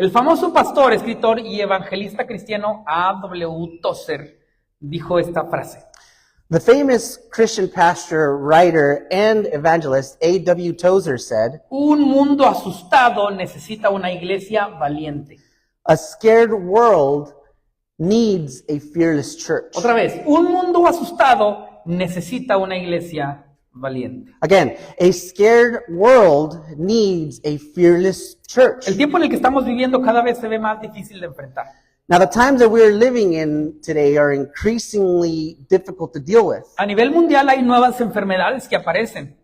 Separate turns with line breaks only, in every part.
El famoso pastor, escritor y evangelista cristiano A.W. Tozer dijo esta frase.
The famous Christian pastor, writer, and evangelist A.W. Tozer said,
Un mundo asustado necesita una iglesia valiente.
"A scared world needs a fearless church."
Otra vez, un mundo asustado necesita una iglesia valiente.
Again, a scared world needs a fearless church.
El tiempo en el que estamos viviendo cada vez se ve más difícil de enfrentar.
Now, the times that we're living in today are increasingly difficult to deal with.
A nivel mundial hay nuevas enfermedades que aparecen.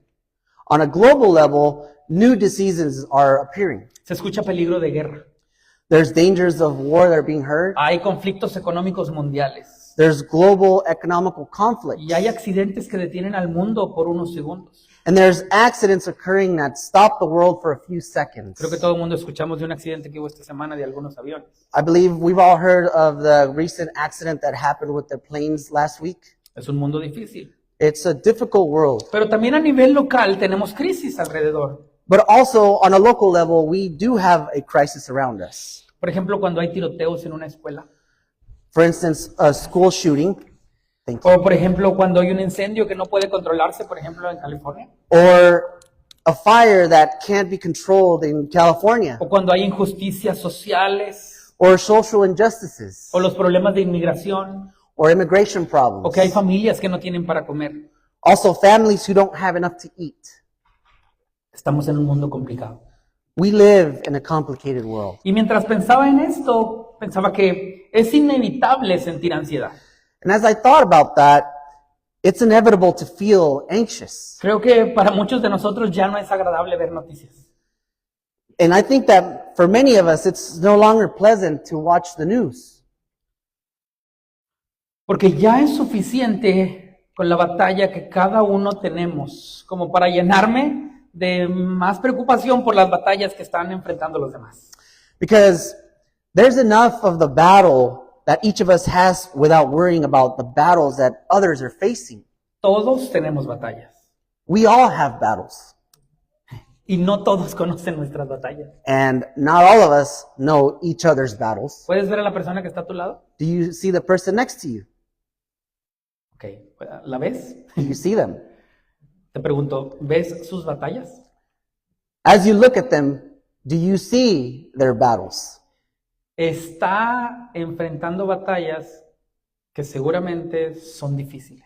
On a global level, new diseases are appearing.
Se escucha peligro de guerra.
There's dangers of war that are being heard.
Hay conflictos económicos mundiales.
There's global economical conflict.
Y hay accidentes que detienen al mundo por unos segundos.
And there's accidents occurring that stop the world for a few seconds.
Creo que todo el mundo escuchamos de un accidente que hubo esta semana de algunos aviones.
I believe we've all heard of the recent accident that happened with the planes last week.
Es un mundo difícil.
It's a difficult world.
Pero también a nivel local tenemos crisis alrededor.
But also on a local level, we do have a crisis around us.
Por ejemplo, cuando hay tiroteos en una escuela.
For instance, a school shooting. Thank you.
O por ejemplo, cuando hay un incendio que no puede controlarse, por ejemplo, en California.
Or a fire that can't be controlled in California.
O cuando hay injusticias sociales.
Or social injustices.
O los problemas de inmigración.
Or immigration problems.
O que hay familias que no tienen para comer.
Also families who don't have enough to eat.
Estamos en un mundo complicado.
We live in a complicated world.
Y mientras pensaba en esto, pensaba que es inevitable sentir ansiedad.
And as I thought about that, it's inevitable to feel anxious.
Creo que para muchos de nosotros ya no es agradable ver noticias.
And I think that for many of us, it's no longer pleasant to watch the news.
Porque ya es suficiente con la batalla que cada uno tenemos como para llenarme de más preocupación por las batallas que están enfrentando los demás.
Because there's enough of the battle that each of us has without worrying about the battles that others are facing.
Todos tenemos batallas.
We all have battles.
Y no todos conocen nuestras batallas.
And not all of us know each other's battles.
¿Puedes ver a la persona que está a tu lado?
Do you see the person next to you?
Ok, ¿la ves?
Do you see them?
Te pregunto, ¿ves sus batallas?
As you look at them, do you see their battles?
Está enfrentando batallas que seguramente son difíciles.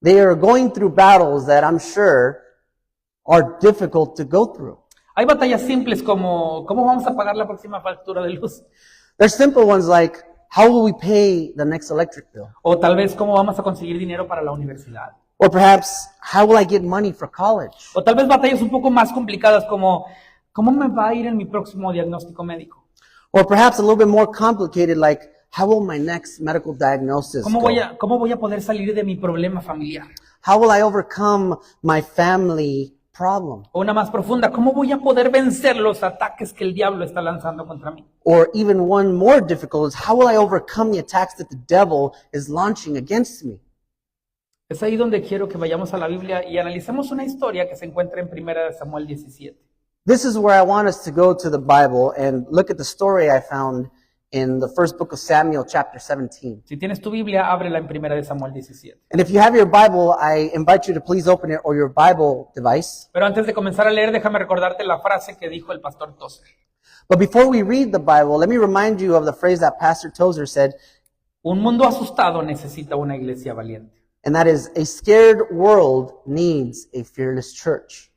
They are going through battles that I'm sure are difficult to go through.
Hay batallas simples como ¿cómo vamos a pagar la próxima factura de luz?
There's simple ones like, how will we pay the next electric bill?
O tal vez ¿cómo vamos a conseguir dinero para la universidad?
Or perhaps, how will I get money for college?
O tal vez batallas un poco más complicadas como ¿cómo me va a ir en mi próximo diagnóstico médico?
Or perhaps a little bit more complicated like, how will my next medical diagnosis
¿Cómo
go?
cómo voy a poder salir de mi problema familiar?
How will I overcome my family problem?
O una más profunda, ¿cómo voy a poder vencer los ataques que el diablo está lanzando contra mí?
Or even one more difficult is, how will I overcome the attacks that the devil is launching against me?
Es ahí donde quiero que vayamos a la Biblia y analicemos una historia que se encuentra en 1 Samuel 17.
This is where I want us to go to the Bible and look at the story I found in the first book of Samuel, chapter 17.
Si tienes tu Biblia, ábrela en 1 Samuel 17.
And if you have your Bible, I invite you to please open it, or your Bible device.
Pero antes de comenzar a leer, déjame recordarte la frase que dijo el pastor Tozer.
But before we read the Bible, let me remind you of the phrase that Pastor Tozer said,
Un mundo asustado necesita una iglesia valiente.
and that is, a scared world needs a fearless church.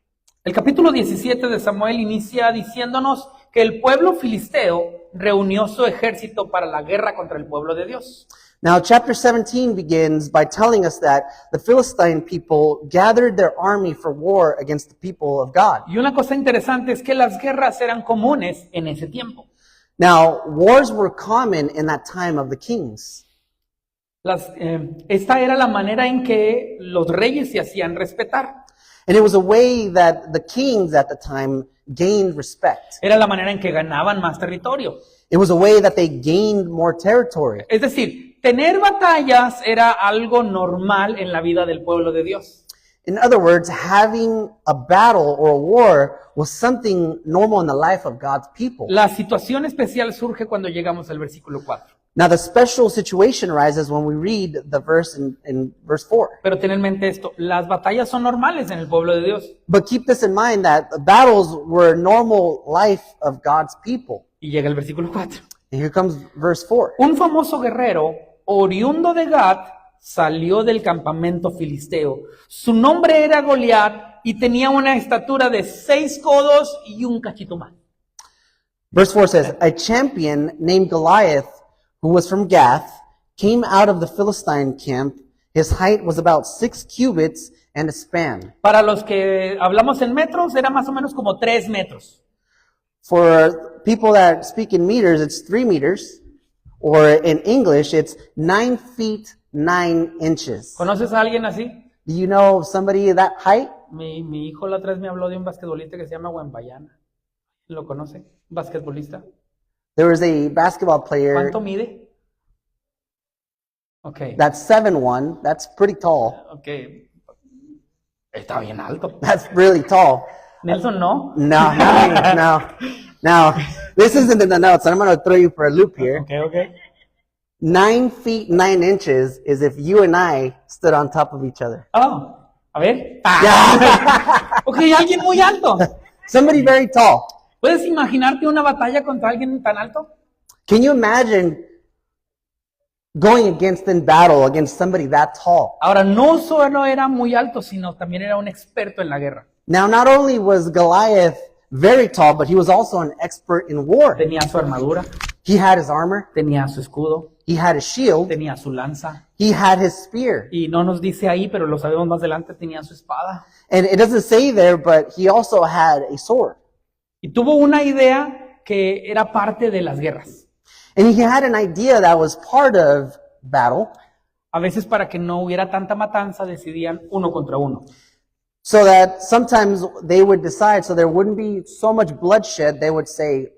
El capítulo 17 de Samuel inicia diciéndonos que el pueblo filisteo reunió su ejército para la guerra contra el pueblo de Dios.
Now, chapter 17 begins by telling us that the Philistine people gathered their army for war against the people of God.
Y una cosa interesante es que las guerras eran comunes en ese tiempo.
Now, wars were common in that time of the kings.
Esta era la manera en que los reyes se hacían respetar.
And it was a way that the kings at the time gained respect.
Era la manera en que ganaban más territorio.
It was a way that they gained more territory.
Es decir, tener batallas era algo normal en la vida del pueblo de Dios.
In other words, having a battle or a war was something normal in the life of God's people.
La situación especial surge cuando llegamos al versículo 4.
Now, the special situation arises when we read the verse in verse 4.
Pero ten en mente esto, las batallas son normales en el pueblo de Dios.
But keep this in mind that the battles were a normal life of God's people.
Y llega el versículo 4.
And here comes verse 4.
Un famoso guerrero, oriundo de Gat, salió del campamento filisteo. Su nombre era Goliat y tenía una estatura de 6 codos y un cachito más.
Verse 4 says, a champion named Goliath, who was from Gath, came out of the Philistine camp. His height was about 6 cubits and a span.
Para los que hablamos en metros, era más o menos como 3 metros.
For people that speak in meters, it's 3 meters. Or in English, it's 9 feet 9 inches.
¿Conoces a alguien así?
Do you know somebody that height?
Mi hijo la otra vez me habló de un basquetbolista que se llama Wembayana. ¿Lo conoce? Un basquetbolista.
There was a basketball player
¿Cuánto mide? Ok.
that's 7'1". That's pretty tall.
Ok. Está bien alto.
That's really tall.
Nelson no.
No, no. Now, this isn't in the notes, and I'm going to throw you for a loop here.
Ok, ok.
9 feet 9 inches is if you and I stood on top of each other.
Oh, a ver.
Yeah.
Ok, alguien muy alto.
Somebody very tall.
¿Puedes imaginarte una batalla contra alguien tan alto?
Can you imagine going against in battle against somebody that tall?
Ahora, no solo era muy alto, sino también era un experto en la guerra.
Now, not only was Goliath very tall, but he was also an expert in war.
Tenía su armadura,
He had his armor,
tenía su escudo,
he had his shield,
tenía su lanza.
he had his spear.
Y no nos dice ahí, pero lo sabemos más adelante, tenía su espada.
And it doesn't say there, but he also had a sword.
Y tuvo una idea que era parte de las guerras.
And he had an idea that was part of battle,
A veces para que no hubiera tanta matanza decidían uno contra uno.
so that sometimes they would decide, so there wouldn't be so much bloodshed, they would say,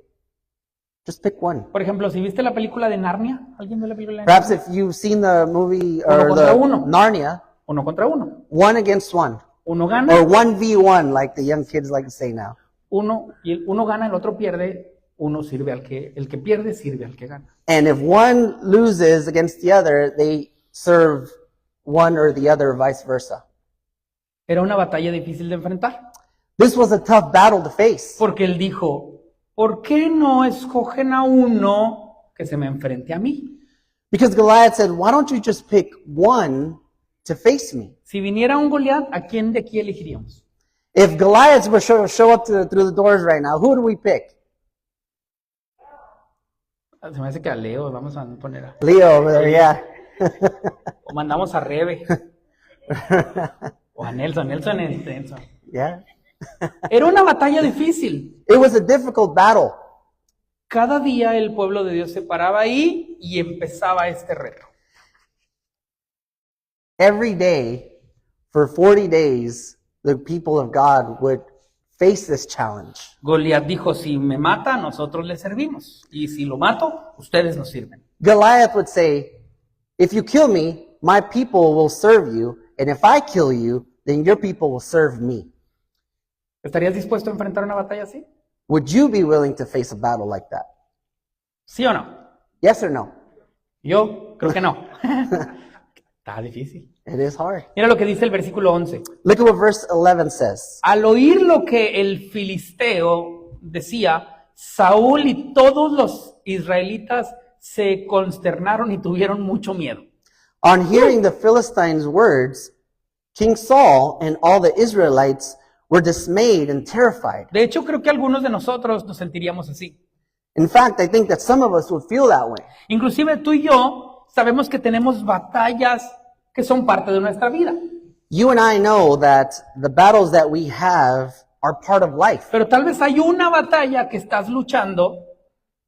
just pick one.
Por ejemplo, si viste la película de Narnia, ¿alguien vio la película de Narnia?
Perhaps if you've seen the movie
Uno
or
contra
the
uno.
Narnia,
Uno contra uno.
one against one,
Uno gana,
or 1v1, like the young kids like to say now.
uno gana, el otro pierde, uno sirve el que pierde sirve al que gana.
And if one loses against the other, they serve one or the other, vice versa.
Era una batalla difícil de enfrentar,
This was a tough battle to face.
porque él dijo, ¿por qué no escogen a uno que se me enfrente a mí?
Because Goliath said, why don't you just pick one to face me?
Si viniera un Goliat, ¿a quién de aquí elegiríamos?
If Goliath were to show up through the doors right now, who do we pick?
Se me hace que a Leo vamos a poner a...
Leo over there, yeah.
O mandamos a Rebe. O a Nelson. Nelson.
Yeah.
Era una batalla difícil.
It was a difficult battle.
Cada día el pueblo de Dios se paraba ahí y empezaba este reto.
Every day, for 40 days, the people of God would face this challenge.
Goliat dijo, si me mata, nosotros le servimos. Y si lo mato, ustedes nos sirven.
Goliath would say, if you kill me, my people will serve you, and if I kill you, then your people will serve me.
¿Estarías dispuesto a enfrentar una batalla así?
Would you be willing to face a battle like that?
¿Sí o no?
Yes or no?
Yo creo que no. Está difícil.
It is hard.
Mira lo que dice el versículo 11.
Look at what verse 11 says.
Al oír lo que el filisteo decía, Saúl y todos los israelitas se consternaron y tuvieron mucho miedo.
On hearing the Philistines' words, King Saul and all the Israelites were dismayed and terrified.
De hecho, creo que algunos de nosotros nos sentiríamos así.
In fact, I think that some of us would feel that way.
Inclusive tú y yo sabemos que tenemos batallas que son parte de nuestra vida.
You and I know that the battles that we have are part of life.
Pero tal vez hay una batalla que estás luchando,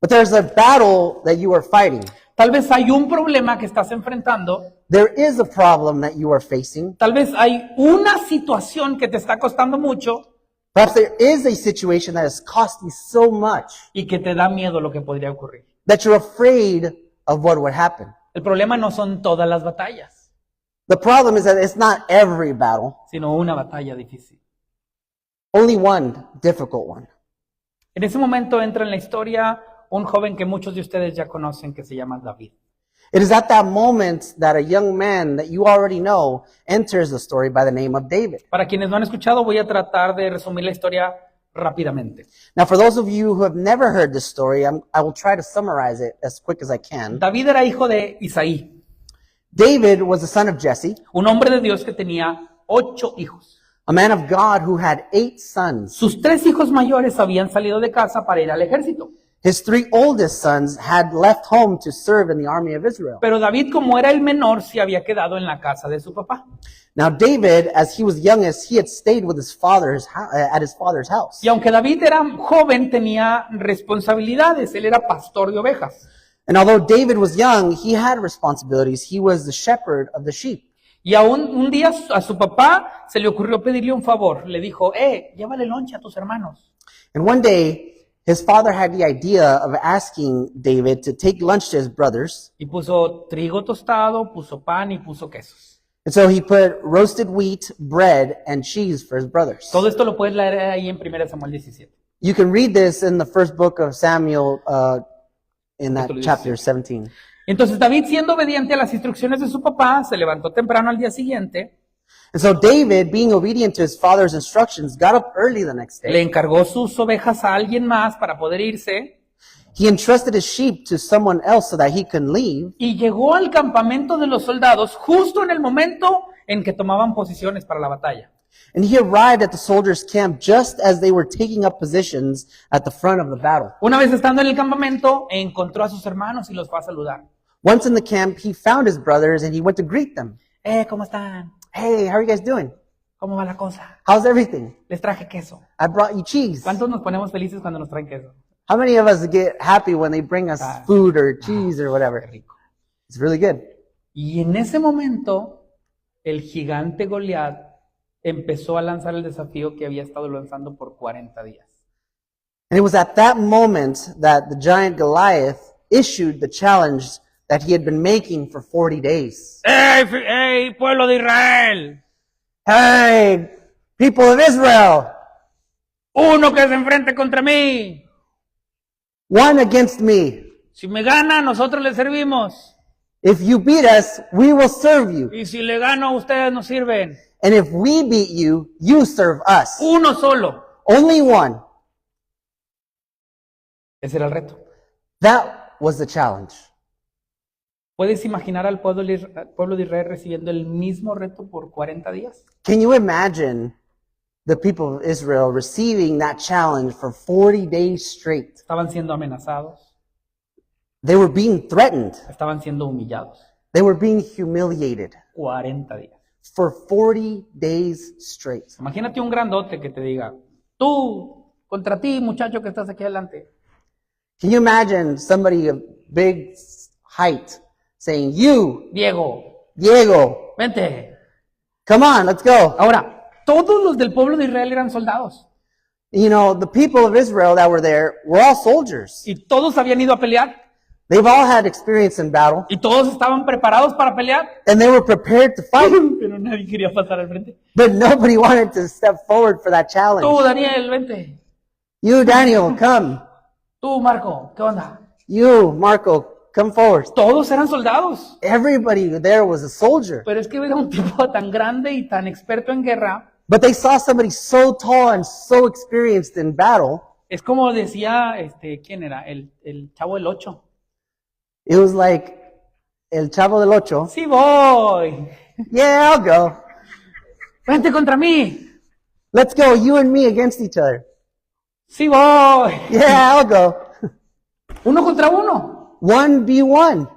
But there's a battle that you are fighting.
tal vez hay un problema que estás enfrentando,
There is a problem that you are facing.
tal vez hay una situación que te está costando mucho
Perhaps there is a situation that has cost you so much
y que te da miedo lo que podría ocurrir.
that you're afraid of what would happen.
El problema no son todas las batallas.
The problem is that it's not every battle,
sino una batalla difícil.
only one difficult one.
En ese momento entra en la historia un joven que muchos de ustedes ya conocen que se llama David.
It is at that moment that a young man that you already know enters the story by the name of David.
Para quienes no han escuchado, voy a tratar de resumir la historia rápidamente.
Now, for those of you who have never heard this story, I will try to summarize it as quick as I can.
David era hijo de Isaí,
David was the son of Jesse,
un hombre de Dios que tenía 8 hijos.
a man of God who had 8 sons.
Sus 3 hijos mayores habían salido de casa para ir al ejército.
His 3 oldest sons had left home to serve in the army of Israel.
Pero David, como era el menor, se había quedado en la casa de su papá.
Now, David, as he was youngest, he had stayed with his at his father's house.
Y aunque David era joven, tenía responsabilidades. Él era pastor de ovejas.
And although David was young, he had responsibilities. He was the shepherd of the sheep.
Y aún un día a su papá se le ocurrió pedirle un favor. Le dijo, llévale lonche a tus hermanos.
And one day, his father had the idea of asking David to take lunch to his brothers.
Y puso trigo tostado, puso pan y puso quesos.
And so he put roasted wheat, bread, and cheese for his brothers.
Todo esto lo puedes leer ahí en 1 Samuel 17.
You can read this in the first book of Samuel, in that
Capítulo
chapter 17.
Entonces David, siendo obediente a las instrucciones de su papá, se levantó temprano al día siguiente,
And so David, being obedient to his father's instructions, got up early the next
le
day.
encargó sus ovejas a alguien más para poder irse
He entrusted his sheep to someone else so that he could leave.
y llegó al campamento de los soldados justo en el momento en que tomaban posiciones para la batalla.
And he arrived at the soldiers' camp just as they were taking up positions at the front of the battle.
Una vez estando en el campamento, encontró a sus hermanos y los fue a saludar.
Once in the camp, he found his brothers and he went to greet them.
¿Cómo están?
Hey, how are you guys doing?
¿Cómo va la cosa?
How's everything?
Les traje queso.
I brought you cheese.
¿Cuántos nos ponemos felices cuando nos traen queso?
How many of us get happy when they bring us food or cheese or
Qué
whatever?
rico.
It's really good.
Y en ese momento, el gigante Goliat empezó a lanzar el desafío que había estado lanzando por 40 días.
And it was at that moment that the giant Goliath issued the challenge that he had been making for 40 days.
¡Ey, pueblo de Israel!
Hey, people of Israel,
Uno que se enfrente contra mí.
one against me.
Si me gana, nosotros le servimos.
If you beat us, we will serve you.
Y si le gano, ustedes nos sirven.
And if we beat you, you serve us.
Uno solo.
Only one.
Ese era el reto.
That was the challenge.
¿Puedes imaginar al pueblo de Israel recibiendo el mismo reto por 40 días?
Can you imagine the people of Israel receiving that challenge for 40 days straight?
Estaban siendo amenazados,
They were being threatened.
estaban siendo humillados.
They were being humiliated
40 días.
for 40 days straight.
Imagínate un grandote que te diga, tú, contra ti, muchacho que estás aquí adelante.
Can you imagine somebody of big height saying, you,
Diego,
Diego,
vente.
come on, let's go.
Ahora, todos los del pueblo de Israel eran soldados.
You know, the people of Israel that were there were all soldiers.
Y todos habían ido a pelear.
They've all had experience in battle,
Y todos estaban preparados para pelear.
and they were prepared to fight,
Pero nadie quería pasar al frente.
but nobody wanted to step forward for that challenge.
Tú, Daniel, vente.
You, Daniel, come.
Tú, Marco, ¿qué onda?
You, Marco, come forward.
Todos eran soldados.
Everybody there was a soldier,
Pero es que era un tipo tan grande y tan experto en guerra.
but they saw somebody so tall and so experienced in battle.
Es como decía, ¿quién era? El Chavo del 8.
It was like El Chavo del Ocho.
Sí voy.
Yeah, I'll go.
Vente contra mí.
Let's go, you and me against each other.
Sí voy.
Yeah, I'll go.
Uno contra uno.
1v1.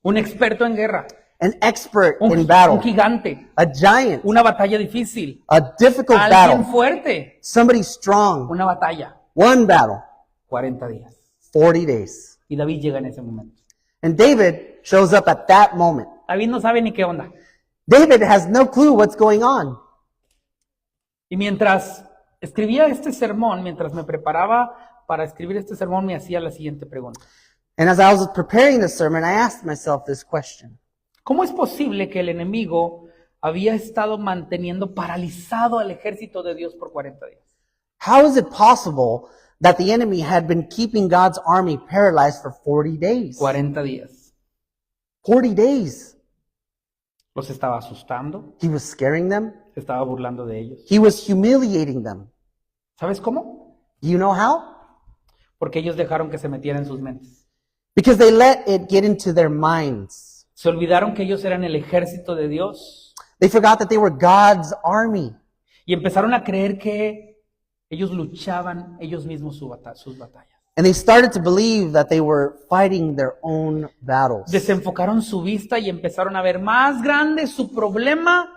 Un experto en guerra.
An expert in
Un
battle.
gigante.
A giant.
Una batalla difícil.
A difficult
Alguien
battle.
fuerte.
Somebody strong.
Una batalla.
One battle.
40 días.
40 days.
Y David llega en ese momento.
And David shows up at that moment.
David no sabe ni qué onda.
David has no clue what's going on.
Y mientras escribía este sermón, mientras me preparaba para escribir este sermón, me hacía la siguiente pregunta.
And as I was preparing this sermon, I asked myself this question.
¿Cómo es posible que el enemigo había estado manteniendo paralizado al ejército de Dios por 40 días.
How is it possible that the enemy had been keeping God's army paralyzed for 40 days?
40 días.
40 days.
Los estaba asustando,
He was scaring them.
se estaba burlando de ellos.
He was humiliating them.
¿Sabes cómo?
You know how?
Porque ellos dejaron que se metiera en sus mentes.
Because they let it get into their minds.
Se olvidaron que ellos eran el ejército de Dios
They forgot that they were God's army.
y empezaron a creer que ellos luchaban ellos mismos sus batallas.
And they started to believe that they were fighting their own battles.
Desenfocaron su vista y empezaron a ver más grande su problema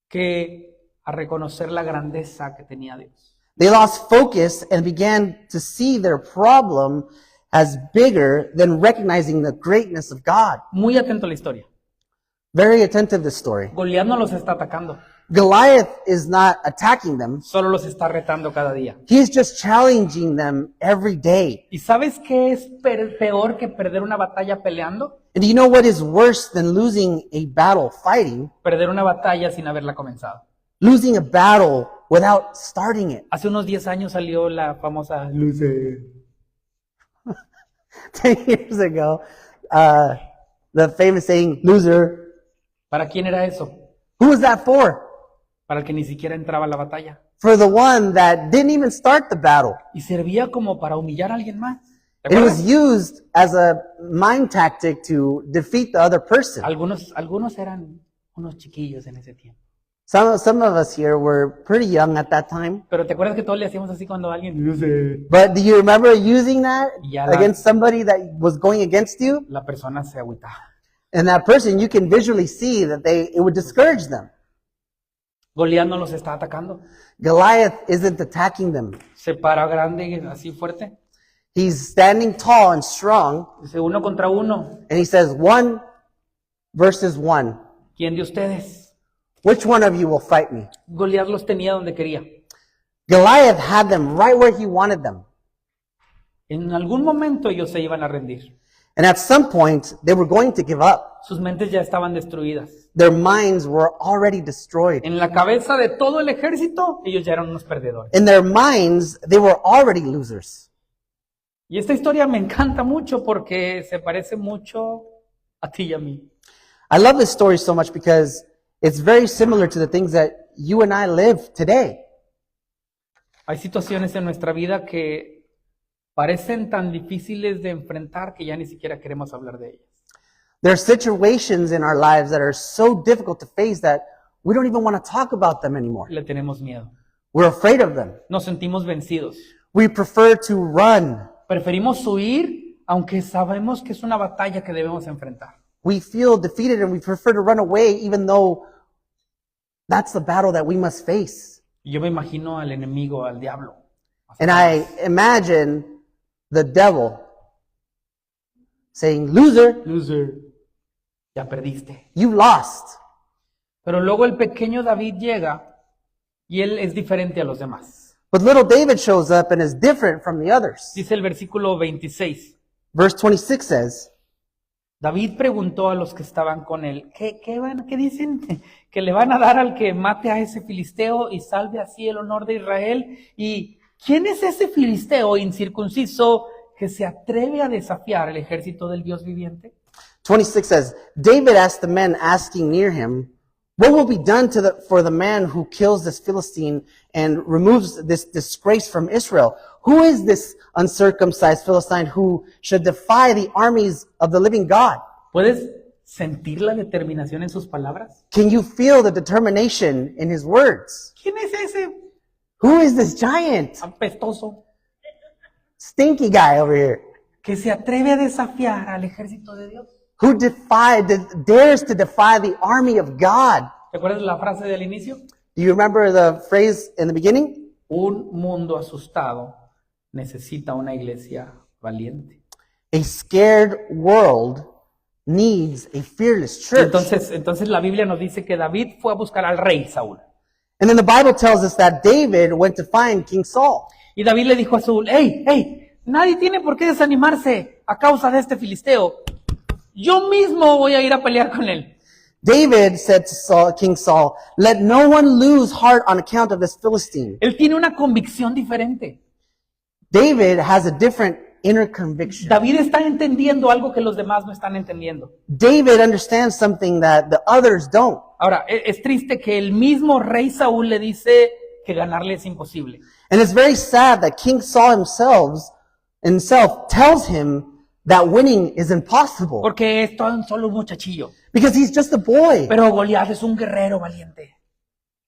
que a reconocer la grandeza que tenía Dios.
They lost focus and began to see their problem as bigger than recognizing the greatness of God.
Muy atento a la historia.
Very attentive to this story.
Goliat no los está atacando,
Goliath is not attacking them.
solo los está retando cada día.
He is just challenging them every day.
¿Y sabes qué es peor que perder una batalla peleando?
And do you know what is worse than losing a battle fighting?
Perder una batalla sin haberla comenzado.
Losing a battle without starting it.
Hace unos 10 años salió la famosa Luce.
10 years ago, the famous saying, loser.
¿Para quién era eso?
Who was that for?
Para el que ni siquiera entraba a la batalla.
For the one that didn't even start the battle.
Y servía como para humillar a alguien más. ¿Te
It
acuerdas?
was used as a mind tactic to defeat the other person.
Algunos eran unos chiquillos en ese tiempo.
Some of us here were pretty young at that time.
Pero ¿te acuerdas que todos le hacíamos así cuando alguien Luce?
But do you remember using that
Ya la-
against somebody that was going against you?
La persona se agüitaba.
And that person, you can visually see that it would discourage them.
Goliat no los está atacando.
Goliath isn't attacking them.
Se para grande, así fuerte.
He's standing tall and strong,
Dice 1 contra 1.
and he says, 1 versus 1.
¿Quién de ustedes?
Which one of you will fight me?
Goliat los tenía donde quería.
Goliath had them right where he wanted them.
En algún momento ellos se iban a rendir.
And at some point, they were going to give up.
Sus mentes ya estaban destruidas.
Their minds were already destroyed.
En la cabeza de todo el ejército, ellos ya eran unos perdedores.
In their minds, they were already losers.
Y esta historia me encanta mucho porque se parece mucho a ti y a mí.
I love this story so much because it's very similar to the things that you and I live today.
Hay situaciones en nuestra vida que parecen tan difíciles de enfrentar que ya ni siquiera queremos hablar de ellas.
There are situations in our lives that are so difficult to face that we don't even want to talk about them anymore.
Le tenemos miedo.
We're afraid of them.
Nos sentimos vencidos.
We prefer to run.
Preferimos huir, aunque sabemos que es una batalla que debemos enfrentar.
We feel defeated and we prefer to run away even though that's the battle that we must face.
Y yo me imagino al enemigo, al diablo.
And I imagine the devil saying, loser,
Loser, ya perdiste.
you lost.
Pero luego el pequeño David llega y él es diferente a los demás.
But little David shows up and is different from the others.
Dice el versículo 26.
Verse 26 says,
David preguntó a los que estaban con él, ¿qué dicen? ¿Que le van a dar al que mate a ese filisteo y salve así el honor de Israel? ¿Y quién es ese filisteo incircunciso que se atreve a desafiar el ejército del Dios viviente?
26 says, David asked the men asking near him, what will be done for the man who kills this Philistine and removes this disgrace from Israel? Who is this uncircumcised Philistine who should defy the armies of the living God?
¿Puedes sentir la determinación en sus palabras?
Can you feel the determination in his words?
¿Quién es ese
Who is this giant,
apestoso
stinky guy over here
que se atreve a desafiar al ejército de Dios?
who dares to defy the army of God?
¿Te acuerdas la frase del inicio?
Do you remember the phrase in the beginning?
Un mundo asustado necesita una iglesia valiente.
A scared world needs a fearless church.
Entonces la Biblia nos dice que David fue a buscar al rey Saúl.
And then the Bible tells us that David went to find King Saul.
Y David le dijo a Saúl, hey, nadie tiene por qué desanimarse a causa de este filisteo. Yo mismo voy a ir a pelear con él.
David said to King Saul, "Let no one lose heart on account of this Philistine."
Él tiene una convicción diferente.
David has a different inner conviction.
David está entendiendo algo que los demás no están entendiendo.
David understands something that the others don't.
Ahora, es triste que el mismo rey Saúl le dice que ganarle es imposible.
And it's very sad that King Saul himself tells him that winning is impossible.
Porque es tan solo un muchachillo.
Because he's just a boy.
Pero Goliat es un guerrero valiente.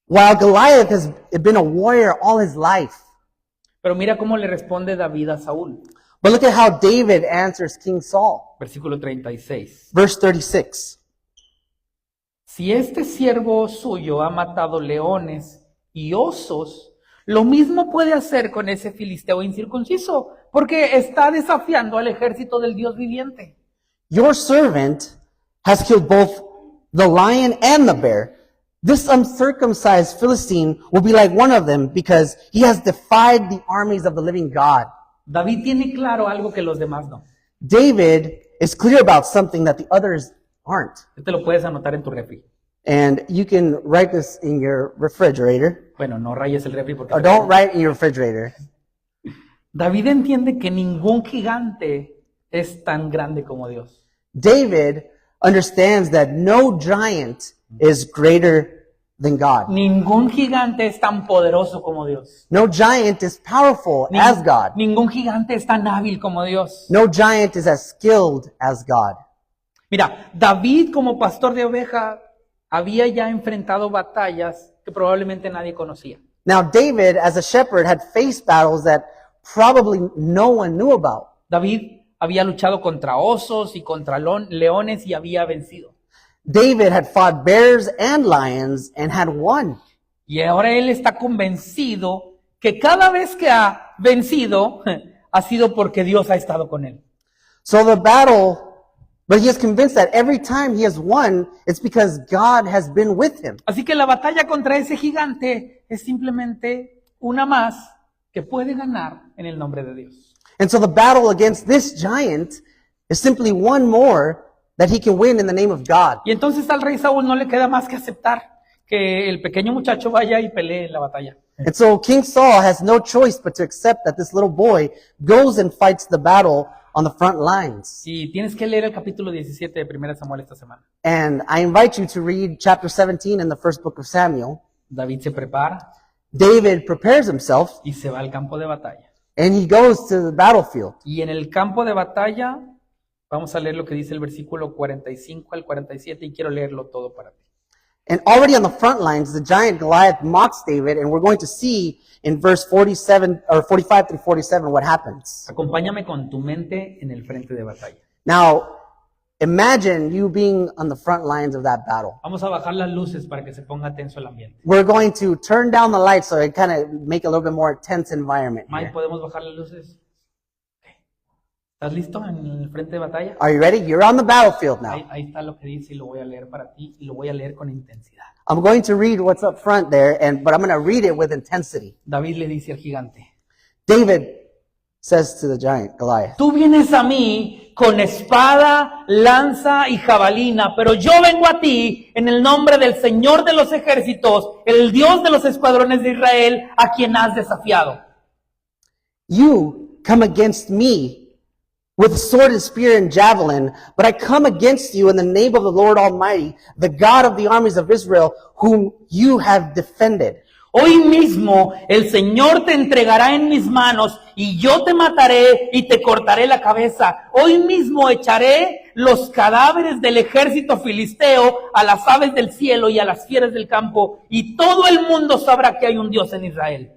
While Goliath has been a warrior all his life.
Pero mira cómo le responde David a Saúl.
But look at how David answers King Saul.
Versículo 36.
Verse 36.
Si este siervo suyo ha matado leones y osos, lo mismo puede hacer con ese filisteo incircunciso, porque está desafiando al ejército del Dios viviente.
Your servant has killed both the lion and the bear. This uncircumcised Philistine will be like one of them because he has defied the armies of the living God.
David tiene claro algo que los demás no.
David is clear about something that the others aren't.
Te lo puedes anotar en tu refri.
And you can write this in your refrigerator.
Bueno, no rayes el refri porque...
Or don't write in your refrigerator.
David entiende que ningún gigante es tan grande como Dios.
David understands that no giant is greater than God.
Ningún gigante es tan poderoso como Dios.
No giant is powerful as God.
Ningún gigante es tan hábil como Dios.
No giant is as skilled as God.
Mira, David como pastor de oveja había ya enfrentado batallas que probablemente nadie conocía.
Now David, as a shepherd, had faced battles that probably no one knew about.
David había luchado contra osos y contra leones y había vencido.
David had fought bears and lions and had won.
Y ahora él está convencido que cada vez que ha vencido ha sido porque Dios ha estado con él.
So but he is convinced that every time he has won, it's because God has been with him.
Así que la batalla contra ese gigante es simplemente una más que puede ganar en el nombre de Dios.
And so the battle against this giant is simply one more that he can win in the name of God.
Y entonces al rey Saúl no le queda más que aceptar que el pequeño muchacho vaya y pelee en la batalla.
And so King Saul has no choice but to accept that this little boy goes and fights the battle on the front lines.
Y tienes que leer el capítulo 17 de 1 Samuel esta semana.
And I invite you to read chapter 17 in the first book of Samuel.
David se prepara
David prepares himself
y se va al campo de batalla.
and he goes to the battlefield.
Y en el campo de batalla, vamos a leer lo que dice el versículo 45 al 47 y quiero leerlo todo para ti.
And already on the front lines, the giant Goliath mocks David, and we're going to see in verse 47 or 45 through 47 what happens.
Acompáñame con tu mente en el frente de batalla.
Now, imagine you being on the front lines of that battle.
Vamos a bajar las luces para que se ponga tenso el ambiente.
We're going to turn down the lights so it kind of make a little bit more tense environment
Mike,
here.
¿podemos bajar las luces? ¿Estás listo en el frente de batalla?
Are you ready? You're on the battlefield now.
Ahí está lo que dice y lo voy a leer para ti y lo voy a leer con intensidad.
I'm going to read what's up front there, but I'm going to read it with intensity.
David le dice al gigante,
David says to the giant Goliath,
tú vienes a mí con espada, lanza y jabalina, pero yo vengo a ti en el nombre del Señor de los ejércitos, el Dios de los escuadrones de Israel, a quien has desafiado.
you come against me with sword and spear and javelin, but I come against you in the name of the Lord Almighty, the God of the armies of Israel, whom you have defended.
Hoy mismo el Señor te entregará en mis manos y yo te mataré y te cortaré la cabeza. Hoy mismo echaré los cadáveres del ejército filisteo a las aves del cielo y a las fieras del campo y todo el mundo sabrá que hay un Dios en Israel.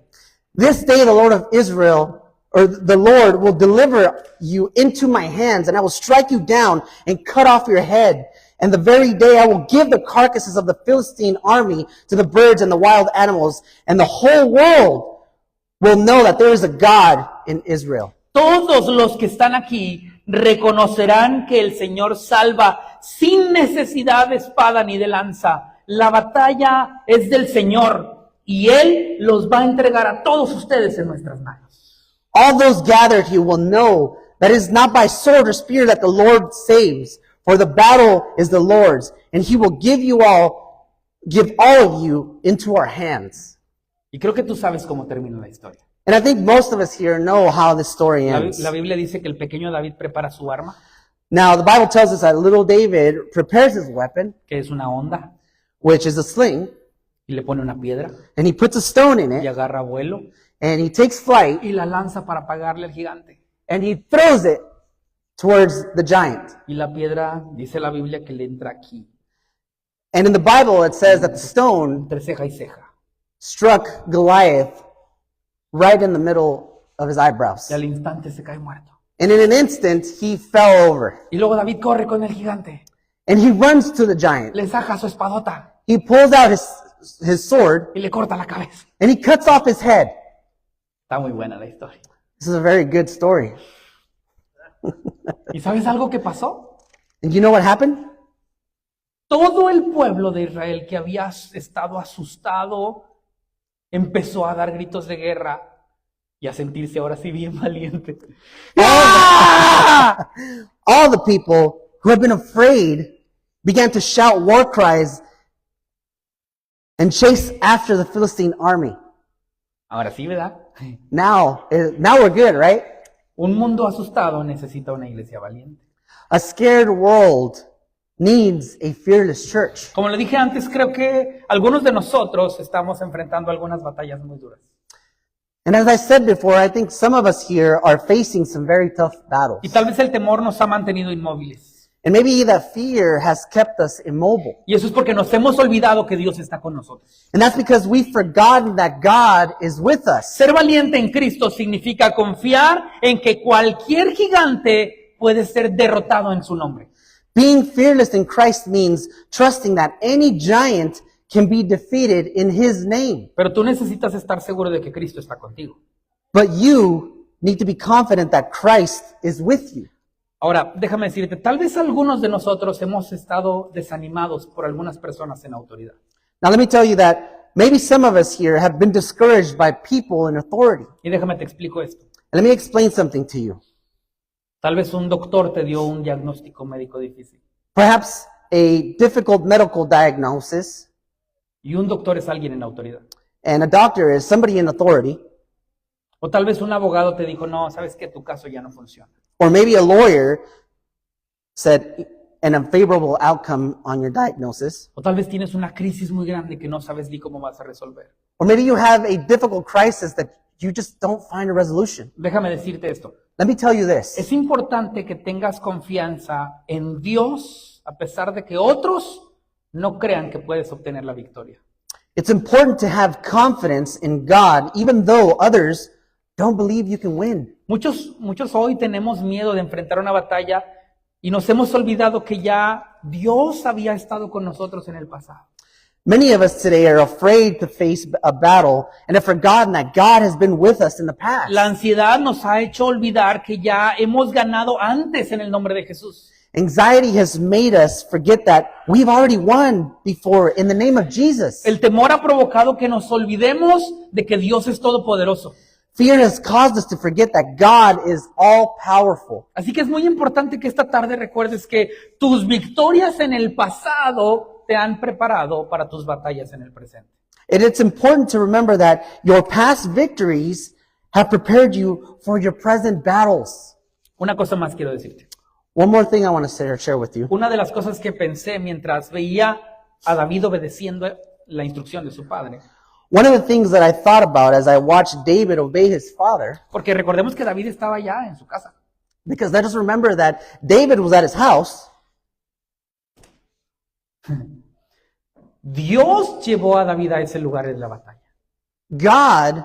This day the Lord of Israel, or the Lord will deliver you into my hands, and I will strike you down and cut off your head. And the very day I will give the carcasses of the Philistine army to the birds and the wild animals, and the whole world will know that there is a God in Israel.
Todos los que están aquí reconocerán que el Señor salva sin necesidad de espada ni de lanza. La batalla es del Señor y Él los va a entregar a todos ustedes en nuestras manos.
All those gathered here will know that it is not by sword or spear that the Lord saves, For the battle is the Lord's, and he will give all of you into our hands.
Y creo que tú sabes cómo termina la historia.
And I think most of us here know how this story
La,
ends.
la Biblia dice que el pequeño David prepara su arma,
Now, the Bible tells us that little David prepares his weapon,
que es una honda,
which is a sling,
y le pone una piedra,
and he puts a stone in
y
it,
agarra vuelo,
and he takes flight,
y la lanza para pagarle al gigante.
and he throws it towards the giant.
Y la piedra, dice la Biblia, que le entra aquí,
And in the Bible, it says that the stone
entre ceja y ceja.
struck Goliath right in the middle of his eyebrows.
Y al instante se cae muerto.
And in an instant, he fell over.
Y luego David corre con el gigante,
And he runs to the giant.
le saca su espadota
He pulls out his sword,
y le corta la cabeza.
and he cuts off his head.
Está muy buena la historia.
This is a very good story.
¿Y sabes algo que pasó?
And you know what happened?
Todo el pueblo de Israel que había estado asustado empezó a dar gritos de guerra y a sentirse ahora sí bien valiente.
All the people who had been afraid began to shout war cries and chase after the Philistine army.
Ahora sí, ¿verdad?
Now we're good, right?
Un mundo asustado necesita una iglesia valiente.
A scared world needs a fearless church.
Como le dije antes, creo que algunos de nosotros estamos enfrentando algunas batallas muy duras.
And as I said before, I think some of us here are facing some very tough battles.
Y tal vez el temor nos ha mantenido inmóviles.
And maybe that fear has kept us immobile.
Y eso es porque nos hemos olvidado que Dios está con nosotros.
And that's because we've forgotten that God is with us.
Ser valiente en Cristo significa confiar en que cualquier gigante puede ser derrotado en su nombre.
Being fearless in Christ means trusting that any giant can be defeated in his name.
Pero tú necesitas estar seguro de que Cristo está contigo.
But you need to be confident that Christ is with you.
Ahora, déjame decirte, tal vez algunos de nosotros hemos estado desanimados por algunas personas en autoridad.
Now let me tell you that maybe some of us here have been discouraged by people in authority.
Y déjame te explico esto.
And let me explain something to you.
Tal vez un doctor te dio un diagnóstico médico difícil.
Perhaps a difficult medical diagnosis,
Y un doctor es alguien en autoridad.
and a doctor is somebody in authority,
O tal vez un abogado te dijo, no, sabes que tu caso ya no funciona.
or maybe a lawyer said an unfavorable outcome on your diagnosis,
O tal vez tienes una crisis muy grande que no sabes ni cómo vas a resolver.
or maybe you have a difficult crisis that you just don't find a resolution.
Déjame decirte esto.
Let me tell you this.
Es importante que tengas confianza en Dios a pesar de que otros no crean que puedes obtener la victoria.
It's important to have confidence in God even though others don't believe you can win.
Muchos hoy tenemos miedo de enfrentar una batalla y nos hemos olvidado que ya Dios había estado con nosotros en el pasado.
Many of us today are afraid to face a battle and have forgotten that God has been with us in the past.
La ansiedad nos ha hecho olvidar que ya hemos ganado antes en el nombre de Jesús.
Anxiety has made us forget that we've already won before in the name of Jesus.
El temor ha provocado que nos olvidemos de que Dios es todopoderoso.
Fear has caused us to forget that God is all powerful.
Así que es muy importante que esta tarde recuerdes que tus victorias en el pasado te han preparado para tus batallas en el presente.
And it's important to remember that your past victories have prepared you for your present battles.
Una cosa más quiero decirte.
One more thing I want to share with you.
Una de las cosas que pensé mientras veía a David obedeciendo la instrucción de su padre,
One of the things that I thought about as I watched David obey his father,
porque recordemos que David estaba ya en su casa.
because let us remember that David was at his house.
Dios llevó a David a ese lugar de la batalla,
God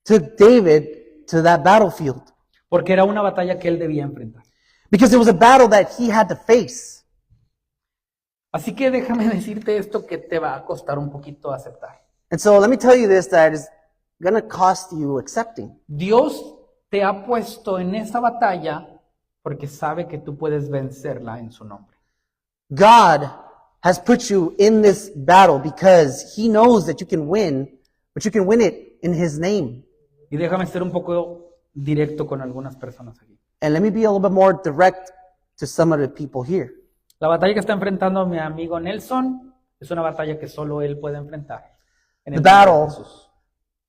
took David to that battlefield
porque era una batalla que él debía enfrentar.
because it was a battle that he had to face.
Así que déjame decirte esto que te va a costar un poquito aceptar.
And so let me tell you this that is going to cost you accepting.
Dios te ha puesto en esa batalla porque sabe que tú puedes vencerla en su nombre.
God has put you in this battle because he knows that you can win, but you can win it in his name.
Y déjame ser un poco directo con algunas personas aquí.
And let me be a little bit more direct to some of the people here.
La batalla que está enfrentando mi amigo Nelson es una batalla que solo él puede enfrentar. En
The
el nombre de
battle
Jesús.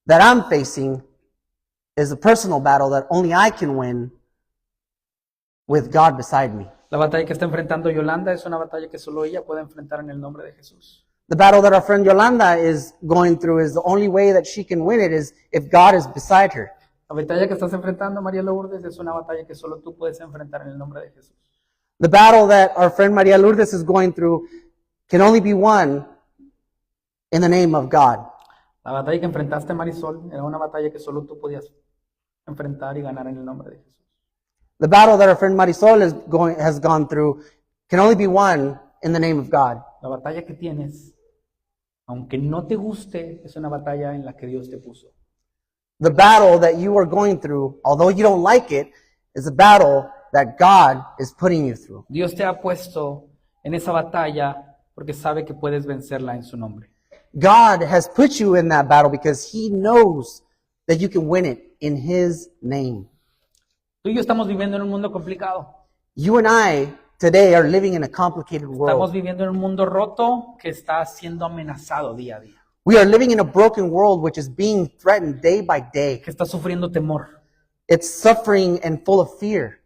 that I'm facing is a personal battle that only I can win with God beside me.
La batalla que está enfrentando Yolanda es una batalla que solo ella puede enfrentar en el nombre de Jesús.
The battle that our friend Yolanda is going through is the only way that she can win it is if God is beside her.
La batalla que estás enfrentando, María Lourdes, es una batalla que solo tú puedes enfrentar en el nombre de Jesús.
The battle that our friend Maria Lourdes is going through can only be won in the name of God.
La batalla que enfrentaste, Marisol, era una batalla que solo tú podías enfrentar y ganar en el nombre de Jesús.
The battle that our friend Marisol has gone through can only be won in the name of God.
La batalla que tienes, aunque no te guste, es una batalla en la que Dios te puso.
The battle that you are going through, although you don't like it, is a battle that God is putting you through.
Dios te ha puesto en esa batalla porque sabe que puedes vencerla en su nombre.
God has put you in that battle because He knows that you can win it in His name.
Tú y yo estamos viviendo en un mundo complicado.
You and I today are living in a complicated
Estamos
world.
viviendo en un mundo roto que está siendo amenazado día a día,
We are living in a broken world which is being threatened day by day.
que está sufriendo temor.
It's suffering and full of fear.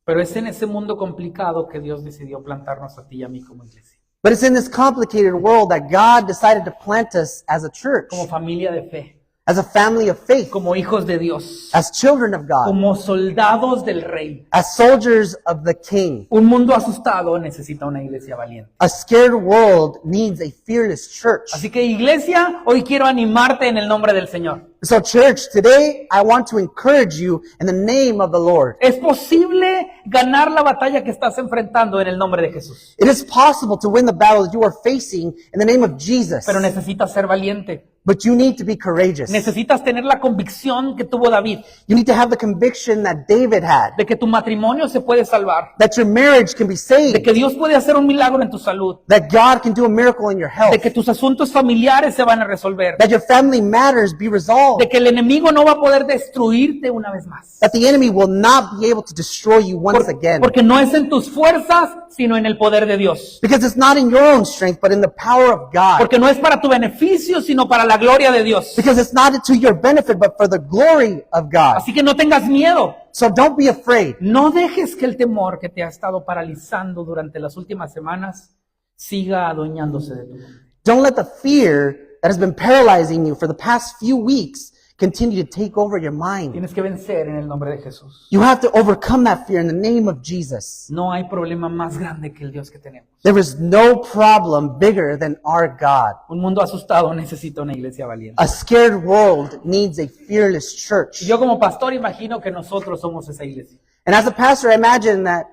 Pero es en ese mundo complicado que Dios decidió plantarnos a ti y a mí como iglesia,
But it's in this complicated world that God decided to plant us as a church,
como familia de fe,
as a family of faith,
como hijos de Dios,
as children of God,
como soldados del Rey.
as soldiers of the King.
Un mundo asustado necesita una iglesia valiente.
A scared world needs a fearless church.
Así que iglesia, hoy quiero animarte en el nombre del Señor.
So church, today I want to encourage you in the name of the Lord.
Es posible ganar la batalla que estás enfrentando en el nombre de Jesús,
It is possible to win the battle that you are facing in the name of Jesus.
pero necesitas ser valiente.
But you need to be courageous.
Necesitas tener la convicción que tuvo David
You need to have the conviction that David had,
de que tu matrimonio se puede salvar,
that your marriage can be
de
saved,
que Dios puede hacer un milagro en tu salud,
that God can do a miracle in your health,
de que tus asuntos familiares se van a resolver,
that your family matters be resolved,
de que el enemigo no va a poder destruirte una vez más.
that the enemy will not be able to destroy you once again.
Porque no es en tus fuerzas, sino en el poder de Dios.
Because it's not in your own strength, but in the power of God.
Porque no es para tu beneficio, sino para la gloria de Dios.
Because it's not to your benefit, but for the glory of God.
Así que no tengas miedo.
So don't be afraid.
No dejes que el temor que te ha estado paralizando durante las últimas semanas siga adueñándose de tu mente.
Don't let the fear that has been paralyzing you for the past few weeks continue to take over your mind.
Tienes que vencer en el nombre de Jesús.
You have to overcome that fear in the name of Jesus.
No hay problema más grande que el Dios que tenemos.
There is no problem bigger than our God.
Un mundo asustado necesita una iglesia valiente.
A scared world needs a fearless church.
Y yo como pastor imagino que nosotros somos esa iglesia.
And as a pastor, I imagine that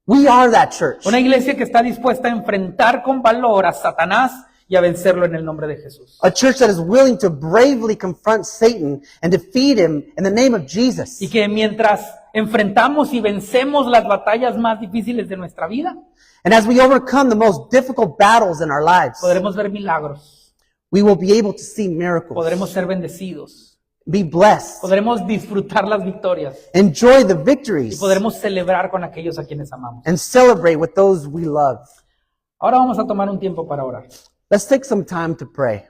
we are that church.
Una iglesia que está dispuesta a enfrentar con valor a Satanás y a vencerlo en el nombre de Jesús.
A church that is willing to bravely confront Satan and defeat him in the name of Jesus.
Y que mientras enfrentamos y vencemos las batallas más difíciles de nuestra vida,
And as we overcome the most difficult battles in our lives,
podremos ver milagros,
we will be able to see miracles,
podremos ser bendecidos,
be blessed,
podremos disfrutar las victorias
enjoy the
y
victories,
podremos celebrar con aquellos a quienes amamos.
and celebrate with those we love.
Ahora vamos a tomar un tiempo para orar.
Let's take some time to pray.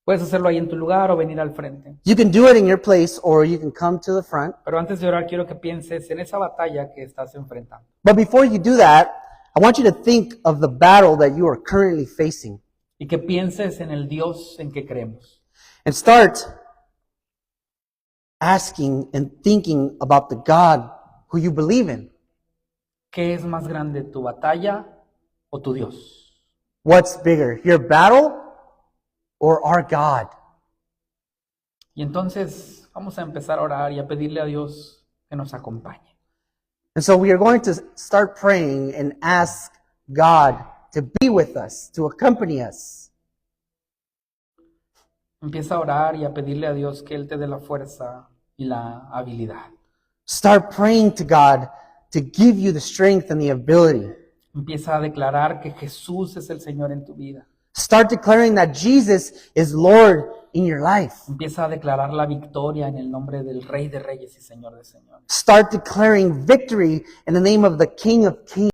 Puedes hacerlo ahí en tu lugar o venir al frente.
You can do it in your place or you can come to the front.
Pero antes de orar quiero que pienses en esa batalla que estás enfrentando.
But before you do that, I want you to think of the battle that you are currently facing
Y que pienses en el Dios en que creemos.
and start asking and thinking about the God who you believe in.
¿Qué es más grande, tu batalla o tu Dios?
What's bigger, your battle or our God?
Y entonces vamos a empezar a orar y a pedirle a Dios que nos acompañe.
And so we are going to start praying and ask God to be with us, to accompany us.
Empieza a orar y a pedirle a Dios que Él te dé la fuerza y la habilidad.
Start praying to God to give you the strength and the ability.
Empieza a declarar que Jesús es el Señor en tu vida.
Start declaring that Jesus is Lord in your life.
Empieza a declarar la victoria en el nombre del Rey de Reyes y Señor de Señores.
Start declaring victory in the name of the King of Kings.